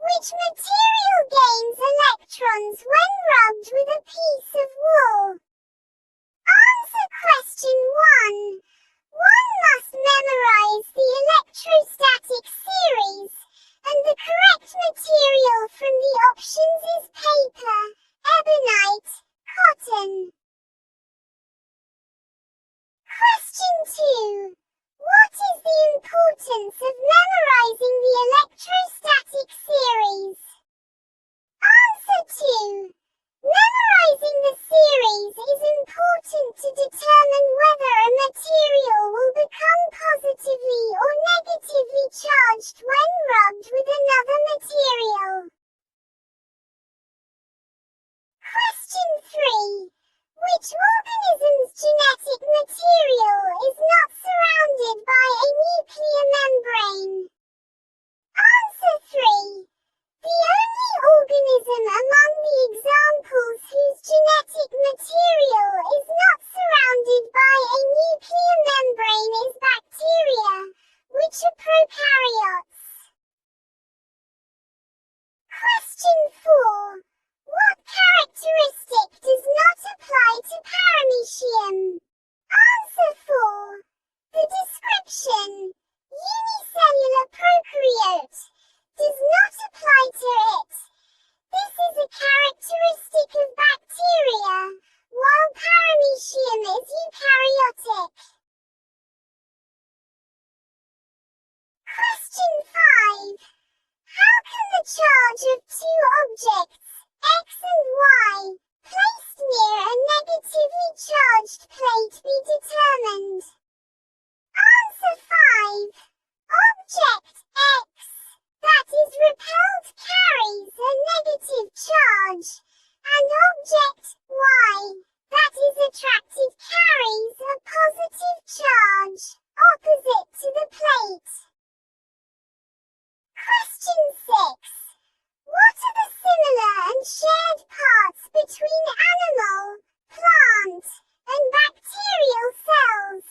Which material gains electrons when rubbed with a piece of wool? Answer question 1. One must memorize the electrostatic series, and the correct material from the options is paper, ebonite, cotton. Question 2. What is the importance of memorizing the electrostatic series? Answer 2. Memorizing the series is important to determine whether a material will become positively or negatively charged when rubbed with another material. Question 3. Which organism's genetic material is not surrounded by a nuclear membrane? Answer 3. The only organism among the examples whose genetic material is not surrounded by a nuclear membrane is bacteria, which are prokaryotes. Question 4. What characteristic does not apply to paramecium? Answer 4. The description, unicellular prokaryote, does not apply to it. This is a characteristic of bacteria, while paramecium is eukaryotic. Question 5. How can the charge of two objects, X and Y, placed near a negatively charged plate be determined? Answer 5. Object X that is repelled carries a negative charge, and object Y that is attracted carries a positive charge, opposite to the plate. Question 6. What are the similar and shared parts between animal, plant, and bacterial cells?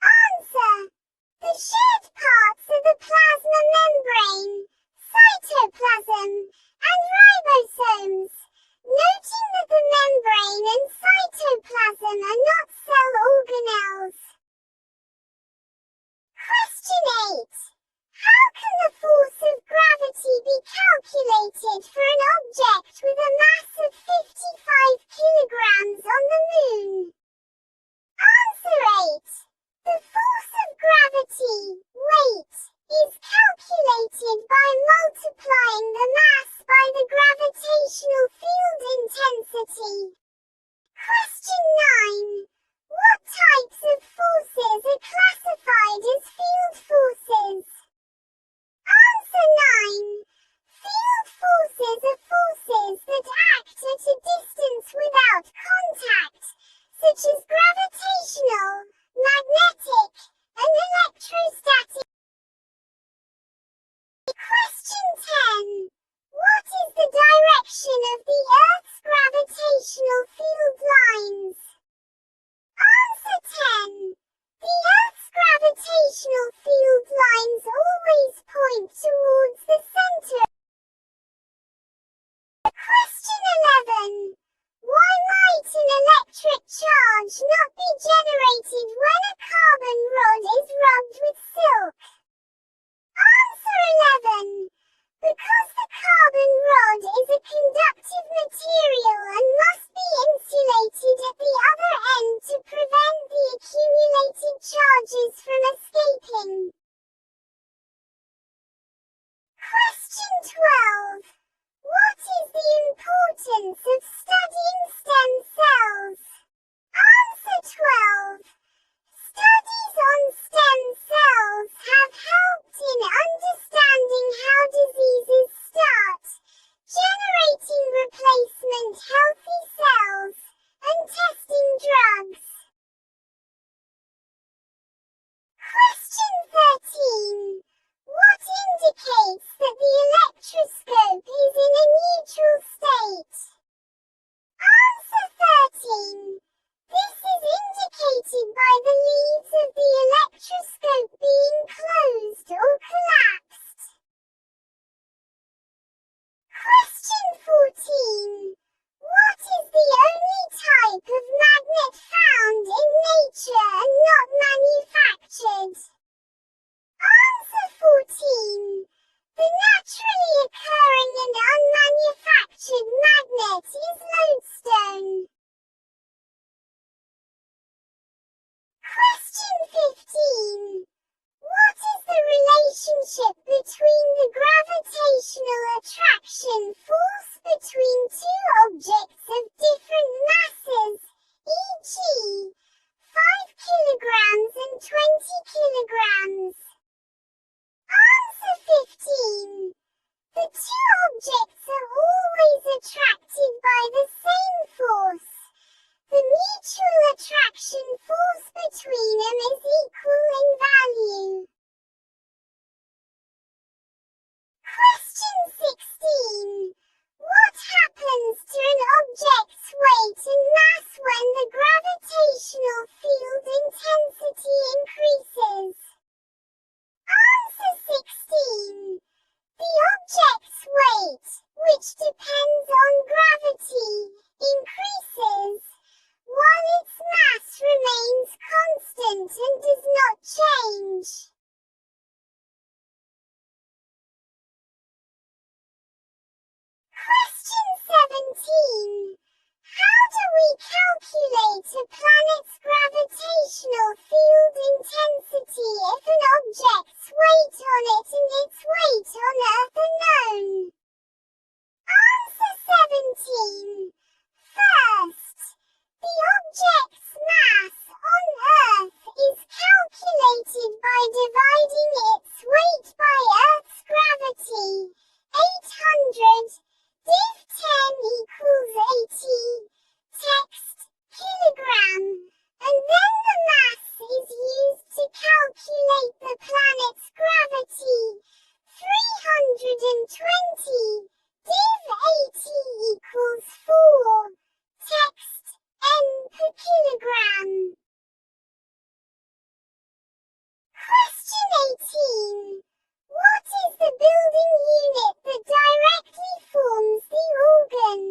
Answer. The shared parts are the plasma membrane, cytoplasm, and ribosomes, noting that the membrane and cytoplasm are not cell organelles. Question 8. How can the force of gravity be calculated for an object with a mass of 55 kilograms on the Moon? Answer 8. The force of gravity, weight, is calculated by multiplying the mass by the gravitational field intensity. Question 9. What types of forces are classified as field forces? Answer 9. Field forces are forces that act at a distance without contact, such as gravitational, magnetic, and electrostatic. Question 10. What is the direction of the Earth's gravitational field lines? Answer 10. The Earth's gravitational field lines always point towards the center. Question 11. Why might an electric charge not be generated when a carbon rod is rubbed with silk? Answer 11. Because the carbon rod is a conductive material and must be insulated at the other end to prevent the accumulated charges from escaping. Question 12. What is the importance of studying stem cells? Answer 16. What is the relationship between the gravitational attraction force between two objects of different masses, e.g., 5 kilograms and 20 kilograms? Answer 15. The two objects are always attracted by the same force. The mutual attraction force between them is equal in value. Question 16. What happens to an object's weight and mass when the gravitational field intensity increases? Answer 16. The object's weight, which depends on gravity, increases, while its mass remains constant and does not change. Question 17. How do we calculate a planet's gravitational field intensity if an object's weight on it and its weight on Earth are known? Answer 17. First, the object's mass on Earth is calculated by dividing its weight by Earth's gravity, 800, div 10 equals 80, text, kilogram, and then the mass is used to calculate the planet's gravity, 320, div 80 equals 4, text, n per kilogram. Question 18. What is the building unit that directly forms the organ?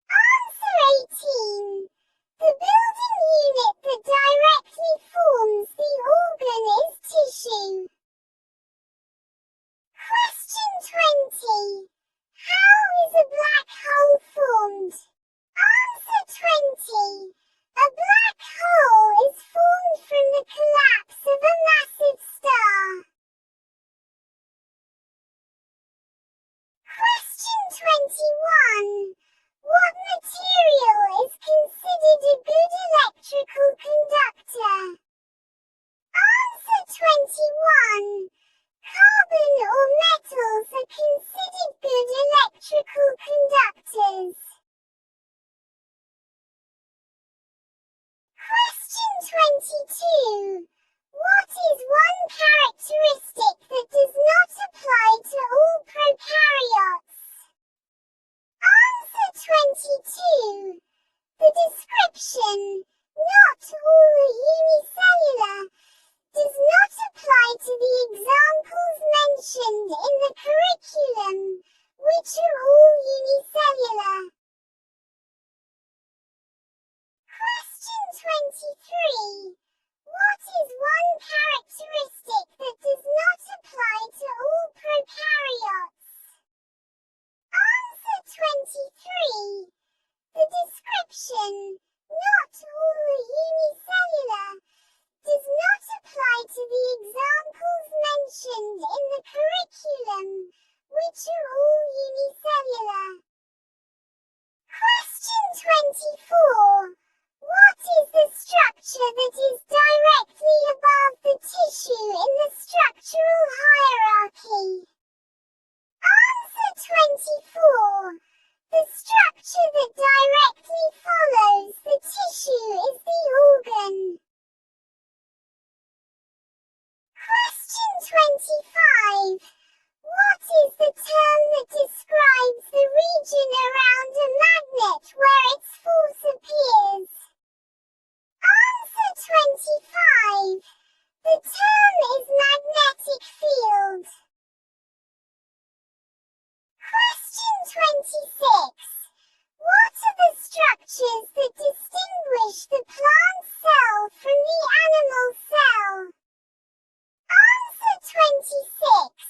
Answer 18. The building unit that directly forms the organ is tissue. Question 20. How is a black hole formed? Answer 20. A black hole is formed from the collapse of a massive star. Question 21. What material is considered a good electrical conductor? Answer 21. Carbon or metals are considered good electrical conductors. Question 22. What is one characteristic that does not apply to all prokaryotes? Answer 22. The description, not all are unicellular, does not apply to the examples mentioned in the curriculum, which are all unicellular. Question 23. What is one characteristic that does not apply to all prokaryotes? Answer 23. The description, not all are unicellular, does not apply to the examples mentioned in the curriculum, which are all unicellular. Question 24. What is the structure that is directly above the tissue in the structural hierarchy? Answer 24. The structure that directly follows the tissue is the organ. Question 25. What is the term that describes the region around a magnet where its force appears? Answer 25. The term is magnetic field. Question 26. What are the structures that distinguish the plant cell from the animal cell? Answer 26.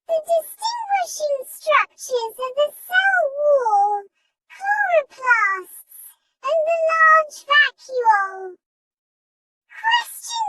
The distinguishing structures are the cell wall, chloroplasts, and the large vacuole. Question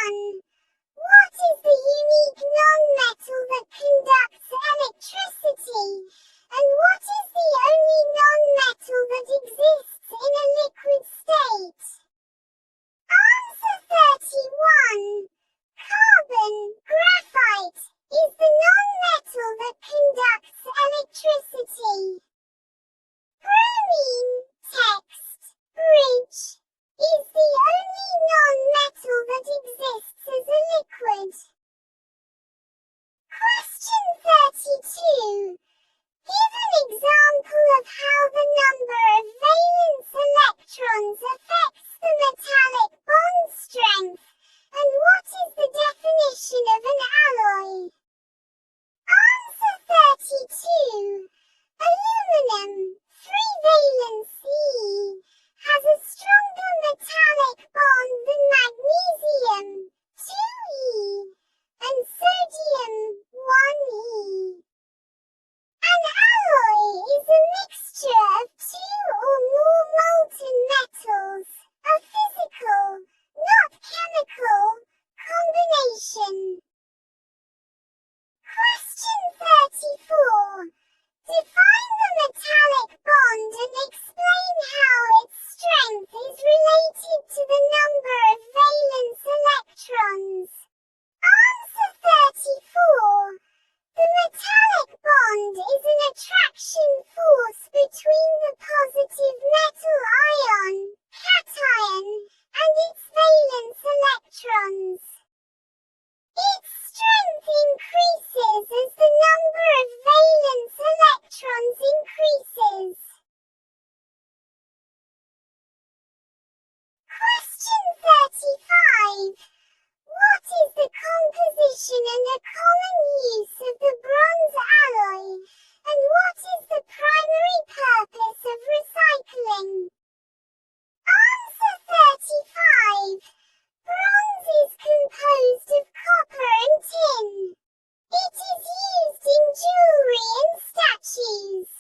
1. What is the unique non-metal that conducts electricity? And what is the only non-metal that exists in a liquid state? Answer 31. Carbon, graphite, is the non-metal that conducts electricity. Bromine, text, bridge, is the only non-metal that exists as a liquid. Question 32. Give an example of how the number of valence electrons affects the metallic bond strength, and what is the definition of an alloy? Answer 32. Aluminum, 3-valence E, has a stronger metallic bond than magnesium, 2E, and sodium, 1E. An alloy is a mixture of two or more molten metals, a physical, not chemical, combination. Question 34. Define the metallic bond and explain how its strength is related to the number of valence electrons. Answer 34. The metallic bond is an attraction force between the positive metal ion, cation, and its valence electrons. Its strength increases as the number of valence electrons increases. Question 35. What is the composition and the common use of the bronze alloy, and what is the primary purpose of recycling? Answer 35. Bronze is composed of copper and tin. It is used in jewelry and statues.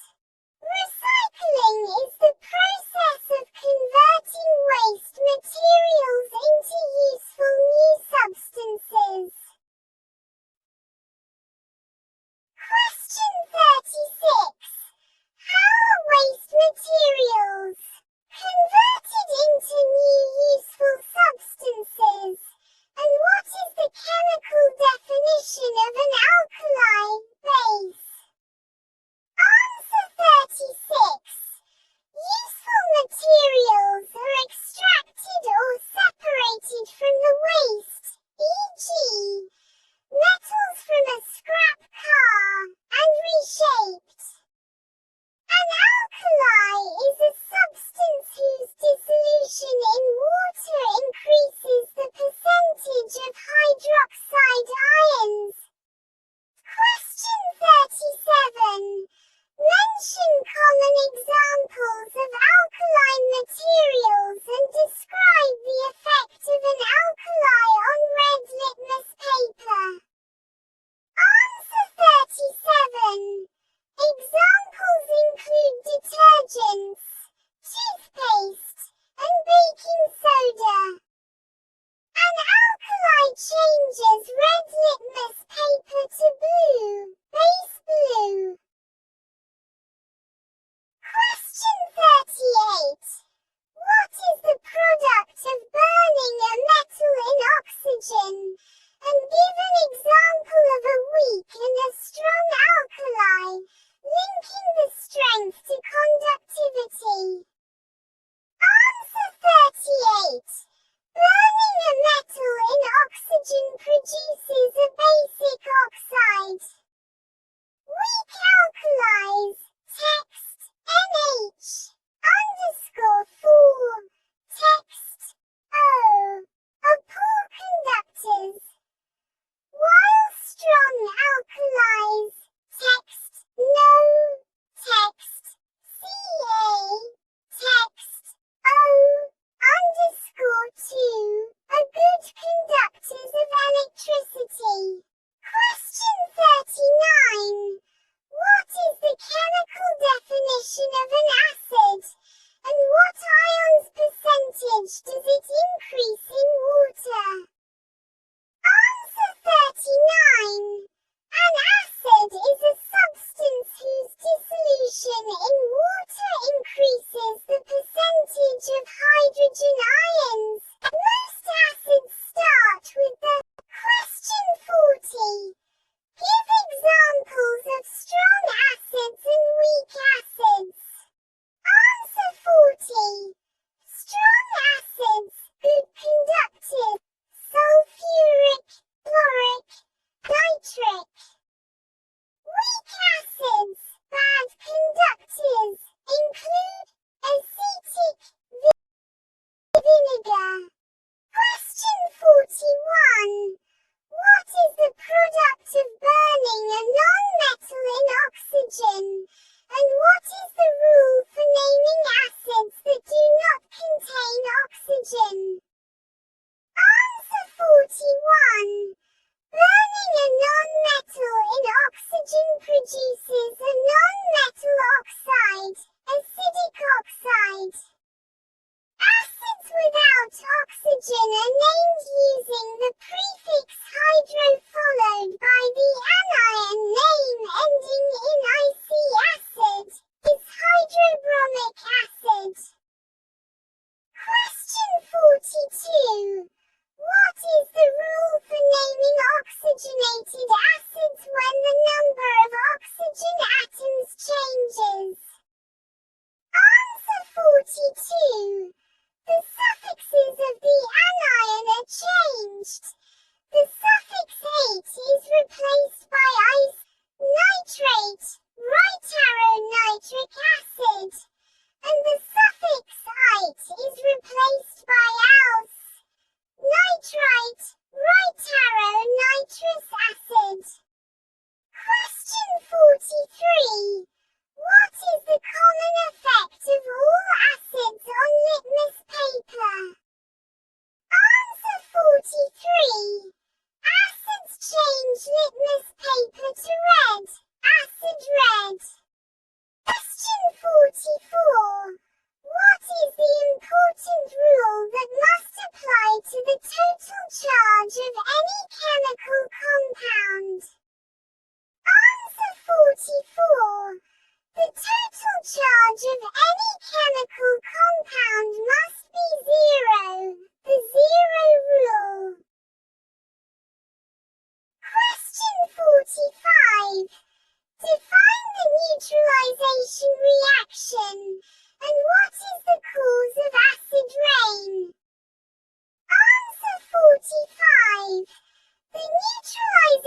Recycling is the process of converting waste materials into useful new substances. Question 36. How are waste materials converted into new useful substances? And what is the chemical definition of an alkali base? Answer 36. Useful materials are extracted or separated from the waste, e.g., metals from a scrap car, and reshaped. An alkali is a substance whose dissolution in water increases the percentage of hydroxide ions. Question 37. Mention common examples of alkaline materials and describe the effect of an alkali on red litmus paper. Answer 37. Examples include detergents, toothpaste, and baking soda. oxygen. Answer 41. Burning a non-metal in oxygen produces a non-metal oxide, acidic oxide. Acids without oxygen are named using the prefix hydro followed by the anion name ending in ic acid, is hydrobromic acid. Question 42. What is the rule for naming oxygenated acids when the number of oxygen atoms changes? Answer 42. The suffixes of the anion are changed. The suffix ate is replaced by ice, nitrate, right arrow nitric acid, and the suffix ite is replaced by else, nitrite, right arrow nitrous acid. Question 43. What is the common effect of all acids on litmus paper? Answer 43. Acids change litmus paper to red, acid red. Question 44. What is the important rule that must apply to the total charge of any chemical compound? Answer 44. The total charge of any chemical compound must be zero, the zero rule. Question 45. Define the neutralization reaction, and what is the cause of acid rain? Answer 45. The neutralization